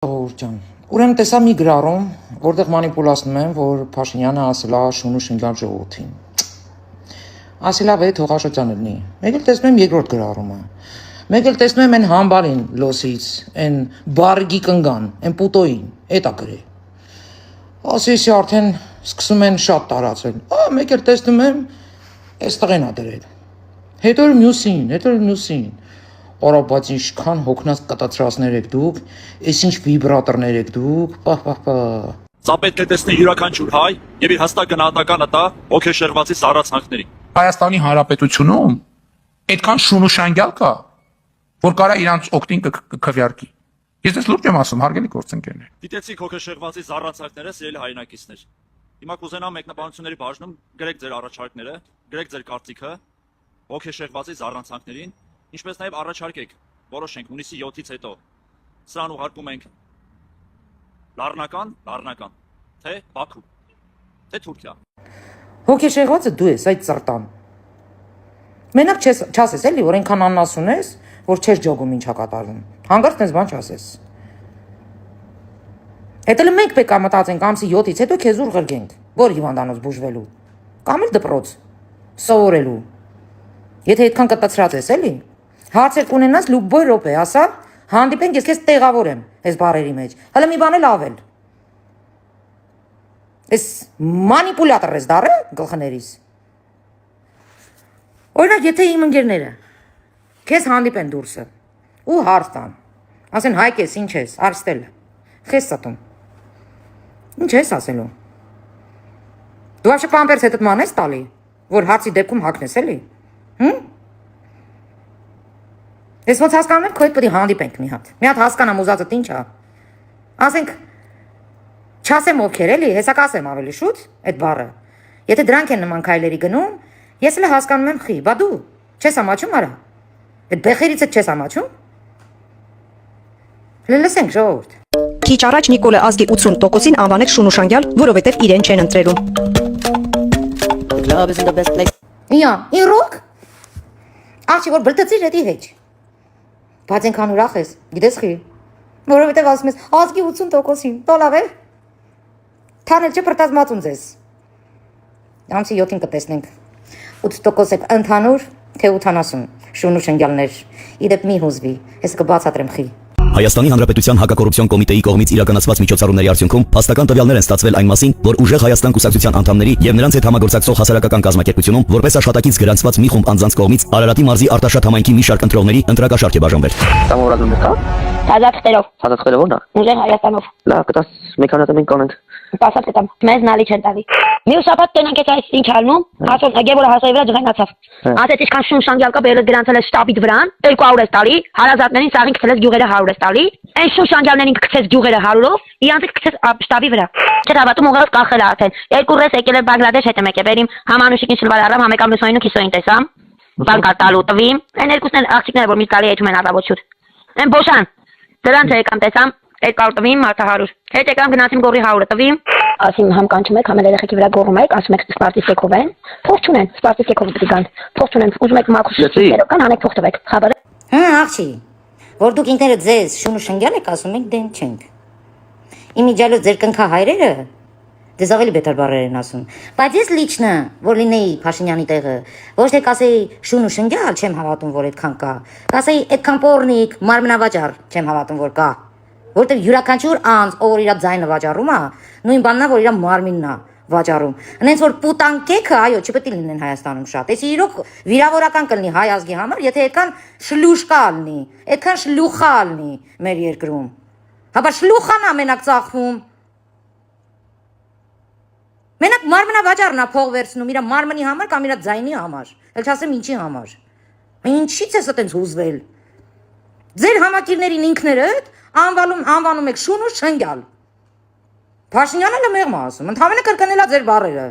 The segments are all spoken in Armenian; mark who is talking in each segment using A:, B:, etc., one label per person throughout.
A: Ջան, ուրեմն տեսա մի գրառում, որտեղ մանիպուլացնում են, որ Փաշինյանը ասել է շունու շնգալ ժողովրդին։ Ասել է Թողաշոյանը լինի։ Մեկ էլ տեսնում եմ երկրորդ գրառումը։ Մեկ էլ տեսնում եմ այն համբարին լոսից, այն բարգի կնգան, այն պուտոին, էտա գրի։ Ասեցի արդեն սկսում են շատ տարածել։ Մեկ էլ տեսնում եմ, այս տղեն ա դրել։ Հետո մյուսին։ Արա բայց ինչքան հոգնած կտացրածներ եք դուք, ինչ վիբրատորներ եք դուք, պահ։
B: Սա պետք է տեսնի յուրաքանչյուր հայ եւ իր հստակ գնահատականը տա ոգեշերվածի սառացանքներին։
C: Հայաստանի Հանրապետությունում այդքան շունուշանգյալ կա, որ կարա իրանց օգտին կքվյարկի։ Ես դες լուրջ եմ ասում, հարգելի գործընկերներ։
B: Դիտեցիք ոգեշերվածի սառացանքները, սիրելի հայրենակիցներ։ Հիմա կուզենամ մեկնաբանությունների բաժնում գրեք ձեր առաջարկները, գրեք ձեր կարծիքը ոգեշերվածի սառացանքներին, ինչպես նաև առաջարկեք, որոշենք հունիսի 7-ից հետո սրան ուղարկում ենք Լառնական, թե Բաքու, թե Թուրքիա։
A: Հոգեշեղվածը դու ես այդ ծրտան։ Մենակ չասես էլի, որ այնքան աննասուն ես, որ չես ջոգում ինչա կատարվում։ Հանգարց տես բան չասես։ Հետո մենք պետք է մտածենք ամսի 7-ից հետո քեզ ուր ղրգենք, որ հիվանդանոց բուժվելու, կամ էլ դպրոց սովորելու։ Եթե այդքան կտացրած ես էլի, հարցեր կունենաս լուբոյ րոպե, ասա, հանդիպենք, ես քեզ տեղավորեմ այս բարերի մեջ։ Հələ մի բան էլ ավել։ Այս մանիպուլատոր ես դառը գլխներիս։ Օրինակ, եթե իմ ընկերները քեզ հանդիպեն դուրսը ու հարց տան, ասեն Հայկ ես, ինչ ես, Արստել, խես ստում։ Ինչ ես ասելու։ Դու вообще պամպերս հետդ ման ես տալի, որ հարցի դեպքում հագնես էլի։ Ես ոնց հասկանում եմ, քո հետ պետք է հանդիպենք մի հատ հասկանամ ուզածդ ինչ է։ Ասենք չասեմ ովքեր էլի, հեսա կասեմ ավելի շուտ այդ բառը։ Եթե դրանք են նման քայլերի գնում, ես էլ հասկանում եմ խի, բա դու չես ամաչում արա։ Այդ բեխերից չես ամաչում։ Լսենք ժողովուրդ։
D: Քիչ առաջ Նիկոլը ազգի 80%-ին անվանեց շունուշանգյալ, որովհետև իրեն չեն ընտրելու։
E: Love is in the best place.
A: Իրոք։ Արչի որ բրտացիր հետի հեչ։ Բայց այնքան ուրախ ես, գիտես խի։ Որովհետև ասում ես ազգի 80%-ին, տոլավ է։ Թանել չպրտած մածուն ձեզ։ Ամսի 7-ին կտեսնենք։ 8% եք ընդհանուր, թե 80 շունու շնգյալներ։ Իդեպ մի հուզվի, ես կբացատրեմ խի։
F: Հայաստանի Հանրապետության հակակոռուպցիոն կոմիտեի կողմից իրականացված միջոցառումների արդյունքում փաստական տվյալներ են ստացվել այն մասին, որ Ուժեղ Հայաստան կուսակցության անդամների եւ նրանց հետ համագործակցող հասարակական կազմակերպությունում որպես աշխատակից գրանցված մի խումբ անձանց կողմից Արարատի մարզի Արտաշատ համայնքի մի շարք ընտրողների ընտրակաշարք է բաժանվել։
E: Տամորադուն կա։ Հազարթերով նա։
G: Ուժեղ Հայաստանով։
E: Լավ, կտաս մեքանիզմին կանենք։
G: Պասած կտամ։ Մեզ նալի չեն տալի։ Մյուս շաբաթ տենանք այս ինչ ալնում, ասոն Գևորը հասայի վրա ջղայնացավ։ Ասեց ինչքան շուն շանգյալ կա բերել գրանցել է շտաբիդ վրան, 200 ես տալի, հարազատներին սաղին գցել գյուղերը 100 ես տալի, այն շուն շանգյալներին գցեց գյուղերը 100-ով, իրանց գցեց շտաբի վրա։ Չէ՞ հավատում ուղղակի կախել է արդեն։ Երկու ռես եկել է Բանգլադեշ հետը մեկ է բերիմ, Համանուշիկին շլվար առավ, համեկամ լուսոյին ու քիսոյին տեսամ։ Բանկա տալու տվիմ, այն երկուսն են աղջիկները, որ մի տալի եթում են առավոտ։ Այն բոշան։ Դրանց եկամ տեսամ, 200 տվիմ, մարդը 100։ Հետ եկամ գնացիմ գողի 100-ը տվիմ։ Ասում համ կանչում եք, համ էլ երեխեքի վրա գողում եք, ասում եք սպարտիսեկով են։ Փող չունեն, սպարտիսեկով պիտի գան։ Փող չունեն, ուզում եք մաքուշիներով կան, անեք փող տվեք։ Խաբարը։
A: Աղջի, որ դուք ինքներդ ձեզ շունու շնգյալ եք ասում եք դեն չենք։ Իմիջիալոց ձեր կնքա հայրերը դες ավելի բետար բառեր են ասում։ Բայց ես լիչնա, որ լինեի Փաշինյանի տեղը, ոչ թե կասեի շունու շնգյալ, չեմ հավատում, որ այդքան կա։ Կասեի այդքան պոռնիկ, մարմնավաճառ, չեմ հավատում, որ կա։ Որտեղ յուրաքանչյուր անձ, ով իր ձայնը վաճառում է, նույն բանն է, որ իր մարմինն է վաճառում։ Այնց որ պուտանկեքը, այո, չպետք է լինեն Հայաստանում շատ։ Էսի իրոք վիրավորական կլինի հայ ազգի համար, եթե այդքան շլուշկա լինի, այդքան շլուխա լինի մեր երկրում։ Հաբա շլուխան է մենակ ծախվում։ Մենակ մարմնավաճառն է փող վերցնում իր մարմնի համար կամ իր ձայնի համար։ Էլ չասեմ ինչի համար։ Ինչի՞ց ես այտենց հուզվել։ Ձեր համակիրներին ինքներդ անվանում եք շունու շնգյալ։ Փաշինյանը էլ մեղմ ասում, ընդհանրապես կրկնելա ձեր բառերը։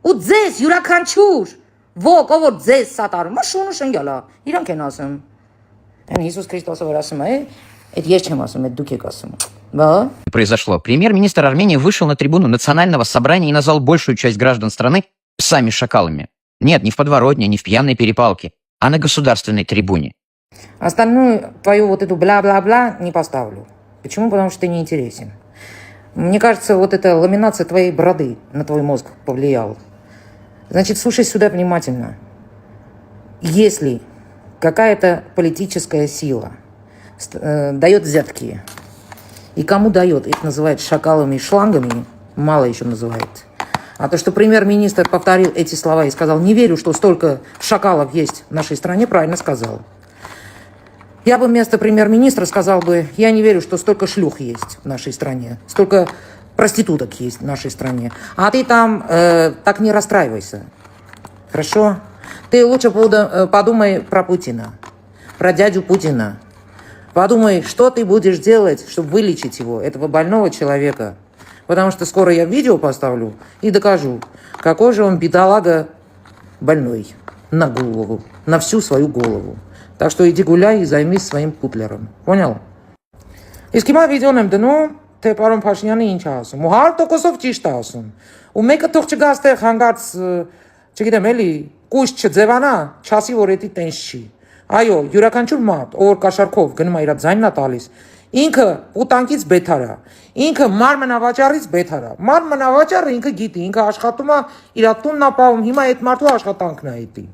A: Ու ձեզ յուրաքանչյուր ոք, ով որ ձեզ սատարում է, շունու շնգյալ է։ Իրանք են ասում։ Այն Հիսուս Քրիստոսը որ ասում է, այդ ես չեմ ասում, այդ դուք եք ասում։
H: Произошло. Премьер-министр Армении вышел на трибуну национального собрания и назвал большую часть граждан страны сами шакалами. Нет, не в подворотне, не в пьяной перепалке, а на государственной трибуне.
A: Остальную твою вот эту бла-бла-бла не поставлю.
I: Почему? Потому что ты не интересен. Мне кажется, вот эта ламинация твоей бороды на твой мозг повлияла. Значит, слушай сюда внимательно. Если какая-то политическая сила дает взятки, и кому дает, их называют шакалами и шлангами, мало еще называют. А то, что премьер-министр повторил эти слова и сказал, не верю, что столько шакалов есть в нашей стране, правильно сказал. Я бы вместо премьер-министра сказал бы, я не верю, что столько шлюх есть в нашей стране, столько проституток есть в нашей стране. А ты там так не расстраивайся. Хорошо? Ты лучше подумай про Путина, про дядю Путина. Подумай, что ты будешь делать, чтобы вылечить его, этого больного человека. Потому что скоро я видео поставлю и докажу, какой же он бедолага больной на голову, на всю свою голову. Так что иди гуляй и займись своим путлером. Понял? Իսկ հիմա վիդեոն եմ դնում, թե պարոն Փաշինյանը ինչ է ասում։ Ու 100%-ով ճիշտ է ասում։ Ու մեկը թող չգա այստեղ հանգած, չգիտեմ, էլի, կույս չձևանա, չասի, որ էդի տենց չի։ Այո, յուրաքանչյուր մարդ, ով որ կաշառքով գնում է իր ձայնն է տալիս, ինքը ուտանկից բեթար է։ Ինքը մարմնավաճառից բեթար է։ Մարմնավաճառը ինքը գիտի, ինքը աշխատում է իր տունն ապահովում, հիմա այդ մարդու աշխատանքն է էդի։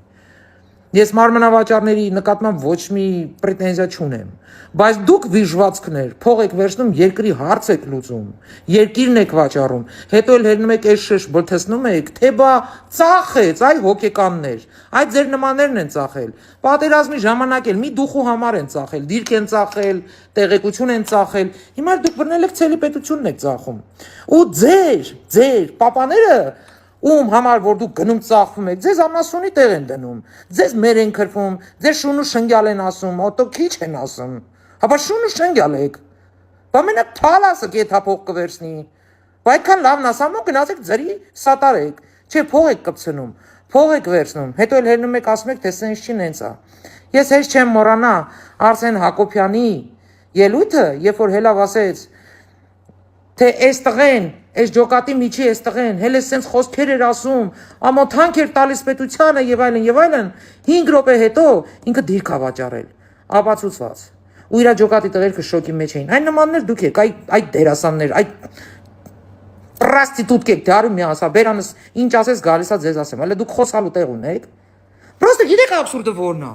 I: Ես մարմնավաճառների նկատմամբ ոչ մի պրետենզիա չունեմ, բայց դուք վիժվածքներ, փող եք վերցնում, երկրի հարց եք լուծում, երկիրն եք վաճառում, հետո էլ հելնում եք այս շշ բլթեցնում եք, թե բա ծախեց, այ հոգեկաններ, այդ ձեր նմաններն են ծախել, պատերազմի ժամանակ էլ մի դուխու համար են ծախել, դիրք են ծախել, տեղեկություն են ծախել, հիմա դուք բռնել եք ցելի պետությունն եք ծախում, ու ձեր պապաները ում համար որ դուք գնում ծախվում եք, ձեզ ամասունի տեղ են դնում, ձեզ մեր են քրվում, ձեզ շուն ու շնգյալ են ասում, օտո քիչ են ասում, հապա շուն ու շնգյալ եք, բա մենակ թալասը կեթափող կվերցնի, բա այդքան լավն ասամո գնացեք ձրի սատարեք, չէ փող եք կպցնում, փող եք վերցնում, հետո էլ հելնում եք ասում եք, թե սենց չի նենց է, ես հեչ չեմ մոռանա Արսեն Հակոբյանի ելույթը, երբ որ հելավ ասեց, թե այս տղեն, այս ջոկատի միջի այս տղեն, հել էս սենց խոսքեր էր ասում, ամոթանք էր տալիս պետությանը եւ այլն, 5 րոպե հետո ինքը դիրք է վաճառել, ապացուցված։ Ու իր ջոկատի տղերքը շոկի մեջ էին։ Այն նմաններ դուք եք, այդ դերասաններ, այդ պրոստիտուտք եք, դարու մի ասա, բերանս ինչ ասես գալիս է ձեզ ասեմ, հələ դուք խոսալու տեղ ունեք։ Պրոստը գիտեք աբսուրդը որն է։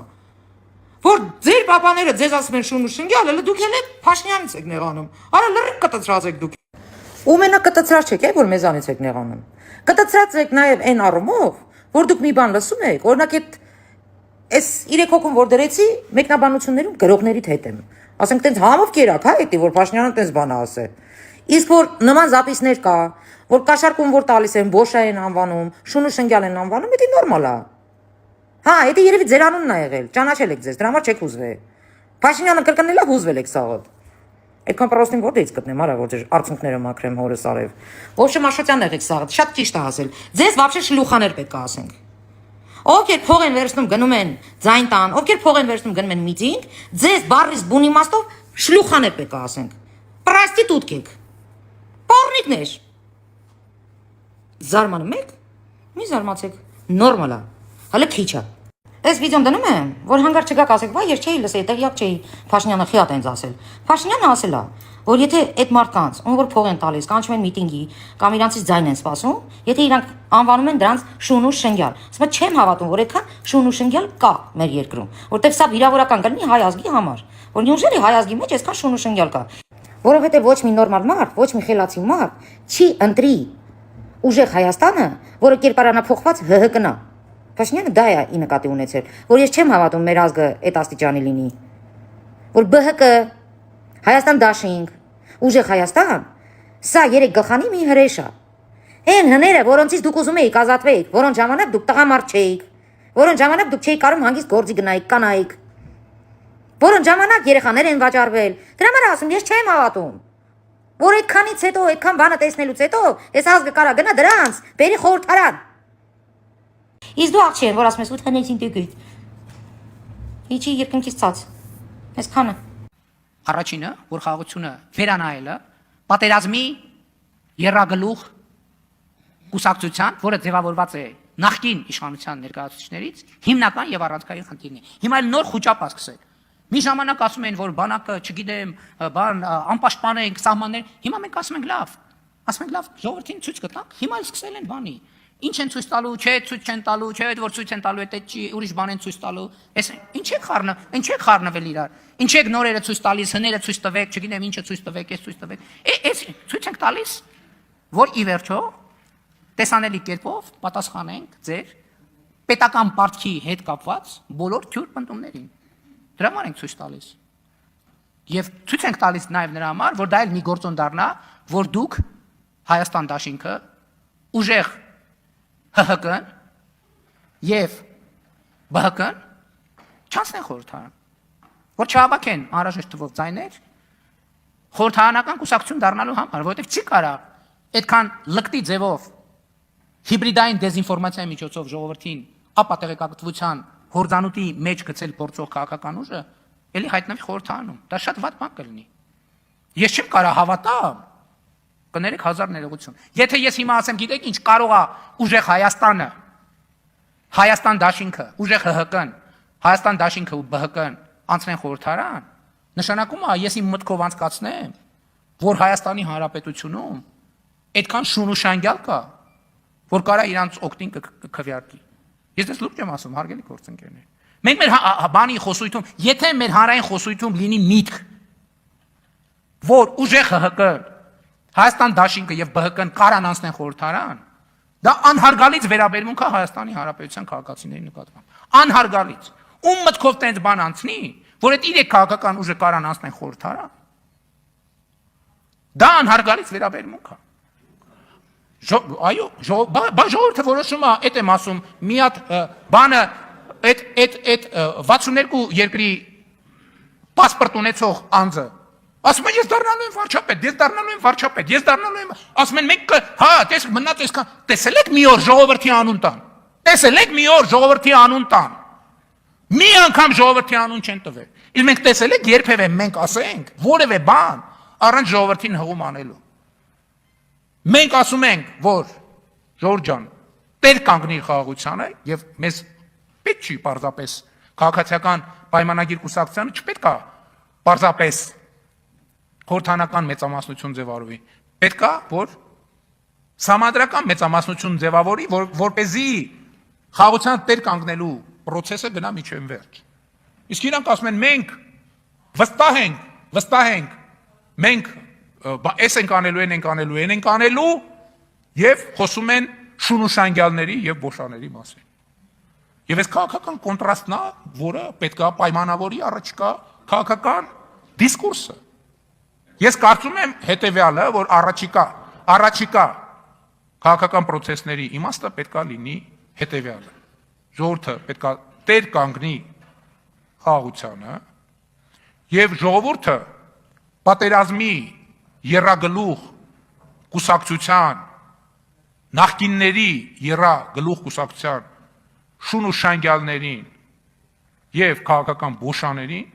I: Որ ձեր պապաները ձեզ ասում են շուն ու շնգյալ, հələ դուք եք Փաշինյանից եք նեղանում։ Արա լրիվ կտծրած եք դուք։ Ու մենակ կտծրած չեք, որ մեզանից եք նեղանում։ Կտծրած եք նաև այն առումով, որ դուք մի բան լսում եք, օրինակ այս 3 հոգում որ դրեցի, մեկնաբանություններում գրողներիդ հետ եմ։ Ասենք տենց համով կերակ, հա, էդի որ Փաշինյանը տենց բան ասե։ Իսկ որ նման զապիսներ կա, որ կաշառքում որ տալիս են, բոշա են անվանում, շուն ու շնգյալ են անվանում, դա նորմալ է։ Հա, դա երևի ձեր անունն է եղել, ճանաչել եք ձեզ, դրա համար չեք հուզվել։ Փաշինյանը կրկնելա հուզվել եք սաղոտ։ Այդքան պրոստին որտեղից գտնեմ, արա, որ ձեր արցունքները մաքրեմ հորս արև։ Ոչմ Աշոտյանն եղեք սաղ, շատ ճիշտ է ասել։ Ձեզ вообще շլուխաներ պետք է ասենք։ Ովքեր փող են վերցնում գնում են ձայն տան, ովքեր փող են վերցնում գնում են միտինգ, ձեզ բառից բուն իմաստով շլուխաներ պետք է ասենք։ Պրոստիտուտք եք։ Պոռնիկներ։ Զարմանում եք։ Մի զարմացեք։ Նորմալ է։ Հələ քիչ է։ Այս վիդեոն դնում եմ, որ հանգար չգաք ասեք, վայ, ես չէի լսել, տեղյակ չէի Փաշինյանը խիատ են ասել։ Փաշինյանը ասել է, որ եթե այդ մարդկանց, ում որ փող են տալիս, կանչում են միտինգի, կամ իրանցից ձայն են սպասում, եթե իրանք անվանում են դրանց շուն ու շնգյալ։ Ասում եմ, չեմ հավատում, որ այդքան շուն ու շնգյալ կա մեր երկրում, որտեղ սա վիրավորական կլինի հայ ազգի համար, որ նույնիսկ հայ ազգի մեջ այսքան շուն ու շնգյալ կա։ Որովհետև ոչ մի նորմալ մարդ, ոչ մի խելացի մարդ չի ընտրի ուժեղ Հայաստանը, որը կերպարանափոխված ՀՀԿ-նա։ Փաշինյանը դա է ի նկատի ունեցել, որ ես չեմ հավատում մեր ազգը այդ աստիճանի լինի, որ ԲՀԿ, Հայաստան Դաշինք, ուժեղ Հայաստան, սա 3 գլխանի մի հրեշ է։ Այն հները, որոնցից դուք ուզում էիք ազատվեիք, որոնց ժամանակ դուք տղամարդ չէիք, որոնց ժամանակ դուք չէիք կարող հանգիստ գործի գնայիք, կանայիք, որոնց ժամանակ երեխաներ են վաճառվել, դրա համար ասում ես չեմ հավատում, որ այդքանից հետո, այդքան բանը տեսնելուց հետո, այս ազգը կարա գնա դրանց, բերի խորհրդարան։ Իսկ դու աղջի են, որ ասում ես ու տնեցին դեգույթ։ Իջի երկնքից ցած։ Այսքանը։
J: Առաջինը, որ խաղաղությունը վերանայելը պատերազմի երրագլուխ կուսակցության, որը ձևավորված է նախկին իշխանության ներկայացուցիչներից, հիմնական եւ առանցքային խնդիրն է։ Հիմա էլ նոր խոճապ է սկսել։ Մի ժամանակ ասում են, որ բանակը, չգիտեմ, բան անպաշտպան ենք, սահմաններ, հիմա մենք ասում ենք լավ։ Ասում ենք լավ, ժողովրդին ցույց կտանք, հիմա էլ սկսել են բանի։ Ինչ են ցույց տալու, չէ, ցույց չեն տալու, չէ, որ ցույց են տալու, դա չի, ուրիշ բան են ցույց տալու։ Էս ինչ եք խառնվել իրար։ Ինչ եք նորերը ցույց տալիս, հները ցույց տվեք, չգիտեմ ինչը ցույց տվեք, էս ցույց տվեք։ Էս ցույց ենք տալիս, որ ի վերջո տեսանելի կերպով պատասխանենք ձեր պետական պարտքի հետ կապված բոլոր թյուր պնդումներին։ Դրա համար ենք ցույց տալիս։ Եվ ցույց ենք տալիս նաև նրա համար, որ դա էլ մի գործոն դառնա, որ դուք Հայաստան դաշինքը ուժեղ ՀՀԿ-ն եւ ԲՀԿ-ն չանցնեն խորհրդարան, որ չհավաքեն անհրաժեշտ թվով ձայներ խորհրդարանական կուսակցություն դառնալու համար, որովհետեւ չի կարա այդքան լկտի ձևով հիբրիդային դեզինֆորմացիայի միջոցով ժողովրդին ապատեղեկատվության հորձանուտի մեջ գցել փորձող քաղաքական ուժը, ելի հայտնվի խորհրդարանում։ Դա շատ վատ բան կլինի։ Ես չեմ կարա հավատամ, կներեք հազար ներողություն։ Եթե ես հիմա ասեմ, գիտեք ինչ, կարող է ուժեղ Հայաստանը, Հայաստան դաշինքը, ուժեղ ՀՀԿ-ն, Հայաստան դաշինքը ու ԲՀԿ-ն անցնեն խորհրդարան, նշանակում է ես իմ մտքով անցկացնեմ, որ Հայաստանի Հանրապետությունում այդքան շունուշանգյալ կա, որ կարա իրանց օգտին կքվյարկի։ Ես դες լուր եմ ասում, հարգելի գործընկերներ։ Մենք մեր բանի խոսույթում, եթե մեր հանրային խոսույթում լինի միտք, որ ուժեղ ՀՀԿ-ն, Հայաստան դաշինքը եւ ԲՀԿ-ն կարան անցնեն խորհրդարան, դա անհարգալից վերաբերմունք է Հայաստանի Հանրապետության քաղաքացիների նկատմամբ։ Անհարգալից։ Ում մտքով տենց բան անցնի, որ այդ իրեք քաղաքական ուժը կարան անցնեն խորհրդարան, դա անհարգալից վերաբերմունք է։ Այո, ժողովուրդը որոշում է, այդ եմ ասում, մի հատ բանը այդ 62 երկրի պասպորտ ունեցող անձը ասում են ես դառնալու եմ վարչապետ, ես դառնալու եմ վարչապետ, ես դառնալու եմ, ասում են մենք հա, մնաց այսքան, տեսել եք մի օր ժողովրդի անուն տան։ Տեսել եք մի օր ժողովրդի անուն տան։ Մի անգամ ժողովրդի անուն չեն տվել։ Իսկ մենք տեսել եք երբևէ մենք ասենք որևէ բան առանց ժողովրդին հղում անելու։ Մենք ասում ենք, որ Ժորժ ջան, տեր կանգնի խաղաղությանը եւ մեզ պետք չի պարզապես քաղաքացիական պայմանագիր կուսակցությանը չպետք է պարզապես խորհրդանական մեծամասնություն ձևավորվի։ Պետք է, որ համադրական մեծամասնություն ձևավորի, որպեսզի խաղաղության տեր կանգնելու process-ը գնա միջև վերջ։ Իսկ իրանք ասում են մենք վստահ ենք, մենք այս ենք անելու, են ենք անելու եւ խոսում են շունուշանգյալների եւ բոշաների մասին։ Եվ այս քաղաքական կոնտրաստն է, որը պետք է պայմանավորի առաջկա քաղաքական դիսկուրսը։ Ես կարծում եմ հետեւյալը, որ առաջիկա քաղաքական process-ների իմաստը պետք է լինի հետեւյալը։ Ժողովուրդը պետք է տեր կանգնի խաղաղությանը եւ ժողովուրդը պատերազմի եռագլուխ կուսակցության նախկինների եռագլուխ կուսակցության շունուշանգյալներին եւ քաղաքական բոշաներին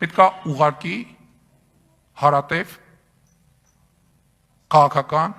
J: պետք է ուղարկի հարատև քաղաքական